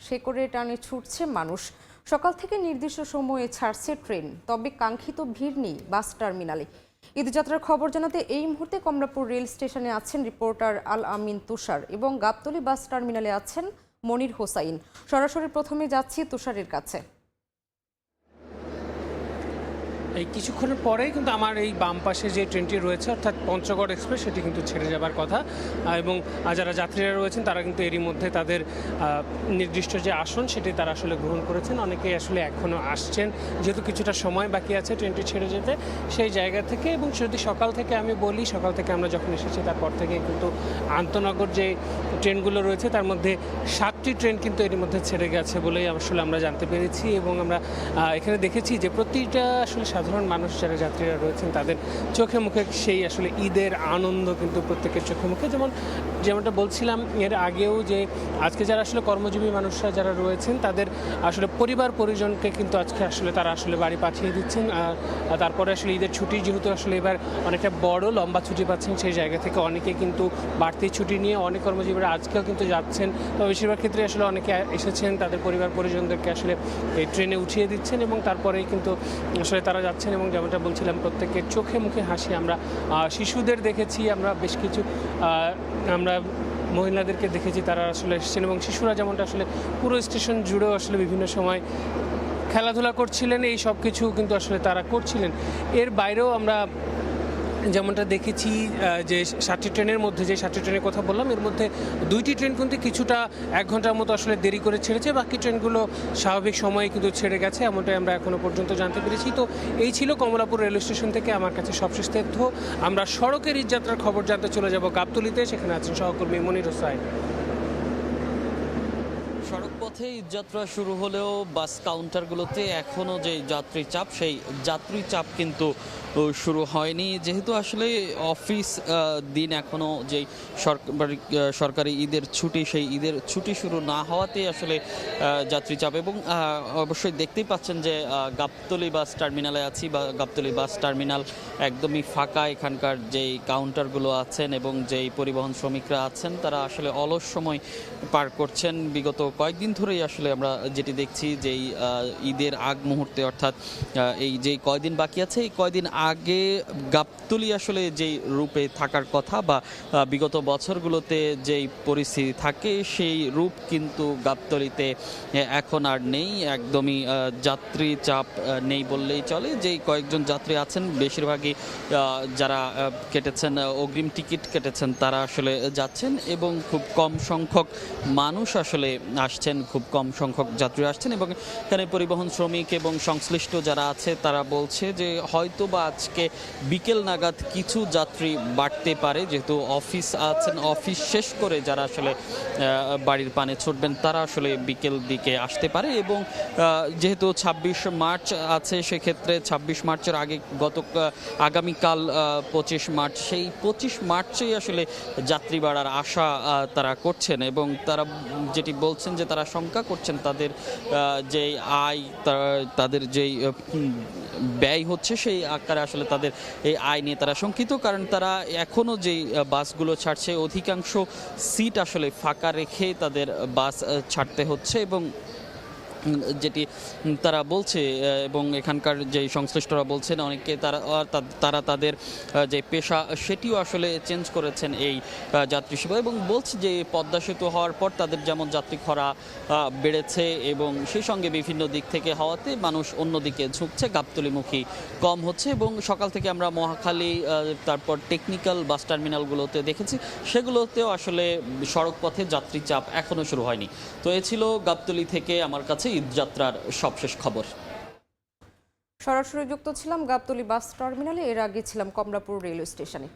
শেকড়ে টানে ছুটছে মানুষ। সকাল থেকে নির্দিষ্ট সময়ে ছাড়ছে ট্রেন, তবে কাঙ্ক্ষিত ভিড় নেই বাস টার্মিনালে। ঈদযাত্রার খবর জানাতে এই মুহূর্তে কমলাপুর রেল স্টেশনে আছেন রিপোর্টার আল আমিন তুষার এবং গাবতলী বাস টার্মিনালে আছেন মনির হোসাইন। সরাসরি প্রথমে যাচ্ছি তুষারের কাছে। এই কিছুক্ষণের পরেই কিন্তু আমার এই বাম পাশে যে ট্রেনটি রয়েছে অর্থাৎ পঞ্চগড় এক্সপ্রেস সেটি কিন্তু ছেড়ে যাবার কথা এবং যারা যাত্রীরা রয়েছেন তারা কিন্তু এরই মধ্যে তাদের নির্দিষ্ট যে আসন সেটি তারা আসলে গ্রহণ করেছেন। অনেকেই আসলে এখনও আসছেন, যেহেতু কিছুটা সময় বাকি আছে ট্রেনটি ছেড়ে যেতে সেই জায়গা থেকে। এবং যদি সকাল থেকে আমি বলি, সকাল থেকে আমরা যখন এসেছি তারপর থেকে কিন্তু আন্তনগর যে ট্রেনগুলো রয়েছে তার মধ্যে 7টি ট্রেন কিন্তু এর মধ্যে ছেড়ে গেছে বলেই আসলে আমরা জানতে পেরেছি। এবং আমরা এখানে দেখেছি যে প্রতিটা আসলে সাধারণ মানুষ যারা যাত্রীরা রয়েছেন তাদের চোখে মুখে সেই আসলে ঈদের আনন্দ কিন্তু প্রত্যেকের চোখে মুখে। যেমনটা বলছিলাম এর আগেও যে আজকে যারা আসলে কর্মজীবী মানুষরা যারা রয়েছেন তাদের আসলে পরিবার পরিজনকে কিন্তু আজকে আসলে তারা আসলে বাড়ি পাঠিয়ে দিচ্ছেন। তারপরে আসলে ঈদের ছুটি যেহেতু আসলে এবার অনেকটা বড় লম্বা ছুটি পাচ্ছেন, সেই জায়গা থেকে অনেকে কিন্তু বাড়তি ছুটি নিয়ে অনেক কর্মজীবীরা আজকেও কিন্তু যাচ্ছেন। তো বেশিরভাগ ক্ষেত্রে আসলে অনেকে এসেছেন, তাদের পরিবার পরিজনদেরকে আসলে এই ট্রেনে উঠিয়ে দিচ্ছেন এবং তারপরেই কিন্তু আসলে তারা যাচ্ছেন। এবং যেমনটা বলছিলাম প্রত্যেকের চোখে মুখে হাসি। আমরা শিশুদের দেখেছি, আমরা বেশ কিছু আমরা মহিলাদেরকে দেখেছি তারা আসলে এসেছেন এবং শিশুরা যেমনটা আসলে পুরো স্টেশন জুড়েও আসলে বিভিন্ন সময় খেলাধুলা করছিলেন। এই সব কিছু কিন্তু আসলে তারা করছিলেন। এর বাইরেও আমরা যেমনটা দেখেছি যে 7টি ট্রেনের মধ্যে যে 7টি ট্রেনের কথা বললাম এর মধ্যে 2টি ট্রেন কিন্তু কিছুটা 1 ঘন্টার মতো আসলে দেরি করে ছেড়েছে, বাকি ট্রেনগুলো স্বাভাবিক সময়ে কিন্তু ছেড়ে গেছে, এমনটাই আমরা এখনো পর্যন্ত জানতে পেরেছি। তো এই ছিল কমলাপুর রেল স্টেশন থেকে আমার কাছে সবশেষ তথ্য। আমরা সড়কের ঈদযাত্রার খবর জানতে চলে যাব গাবতলীতে, সেখানে আছেন সহকর্মী মনির হোসাইন। সড়কপথে ঈদযাত্রা শুরু হলেও বাস কাউন্টারগুলোতে এখনও যে যাত্রী চাপ, সেই যাত্রী চাপ কিন্তু শুরু হয়নি, যেহেতু আসলে অফিস দিন এখনও যেই সরকারি ঈদের ছুটি, সেই ঈদের ছুটি শুরু না হওয়াতে আসলে যাত্রী চাপ। এবং অবশ্যই দেখতেই পাচ্ছেন যে গাবতলী বাস টার্মিনালে আছি, বা গাবতলী বাস টার্মিনাল একদমই ফাঁকা। এখানকার যেই কাউন্টারগুলো আছেন এবং যেই পরিবহন শ্রমিকরা আছেন তারা আসলে অলস সময় পার করছেন। বিগত কয়েকদিন ধরেই আসলে আমরা যেটি দেখছি যেই ঈদের আগ মুহূর্তে, অর্থাৎ এই যেই কয়দিন বাকি আছে এই কয়দিন আগে গাবতলী আসলে যেই রূপে থাকার কথা বা বিগত বছরগুলোতে যেই পরিস্থিতি থাকে সেই রূপ কিন্তু গাবতলীতে এখন আর নেই। একদমই যাত্রী চাপ নেই বললেই চলে। যেই কয়েকজন যাত্রী আছেন বেশিরভাগই যারা কেটেছেন, অগ্রিম টিকিট কেটেছেন, তারা আসলে যাচ্ছেন এবং খুব কম সংখ্যক মানুষ আসলে আসছেন, খুব কম সংখ্যক যাত্রী আসছেন। এবং এখানে পরিবহন শ্রমিক এবং সংশ্লিষ্ট যারা আছে তারা বলছে যে হয়তো বা আজকে বিকেল নাগাদ কিছু যাত্রী বাড়তে পারে, যেহেতু অফিস আছেন, অফিস শেষ করে যারা আসলে বাড়ির পানে ছুটবেন তারা আসলে বিকেল দিকে আসতে পারে। এবং যেহেতু 26 মার্চ আছে, সেক্ষেত্রে 26 মার্চের আগে আগামীকাল 25 মার্চ, সেই 25 মার্চেই আসলে যাত্রী বাড়ার আশা তারা করছেন। এবং তারা যেটি বলছেন যে তারা শঙ্কা করছেন তাদের যেই আয়, তাদের যেই ব্যয় হচ্ছে সেই আকারে আসলে তাদের এই আয় নিয়ে তারা শঙ্কিত। কারণ তারা এখনও যেই বাসগুলো ছাড়ছে অধিকাংশ সিট আসলে ফাঁকা রেখে তাদের বাস ছাড়তে হচ্ছে। এবং যেটি তারা বলছে এবং এখানকার যে সংশ্লিষ্টরা বলছেন অনেকে তারা তাদের যে পেশা সেটিও আসলে চেঞ্জ করেছেন এই যাত্রী সেবা। এবং বলছে যে পদ্মা সেতু হওয়ার পর তাদের যেমন যাত্রী খরা বেড়েছে এবং সেই সঙ্গে বিভিন্ন দিক থেকে হওয়াতে মানুষ অন্যদিকে ঝুঁকছে, গাবতলীমুখী কম হচ্ছে। এবং সকাল থেকে আমরা মহাখালী তারপর টেকনিক্যাল বাস টার্মিনালগুলোতে দেখেছি, সেগুলোতেও আসলে সড়ক পথে যাত্রী চাপ এখনও শুরু হয়নি। তো এ ছিল গাবতলী থেকে আমার কাছে ঈদযাত্রার সবশেষ খবর। সরাসরি যুক্ত ছিলাম গাবতলী বাস টার্মিনালে, এর আগে ছিলাম কমলাপুর রেলওয়ে স্টেশনে।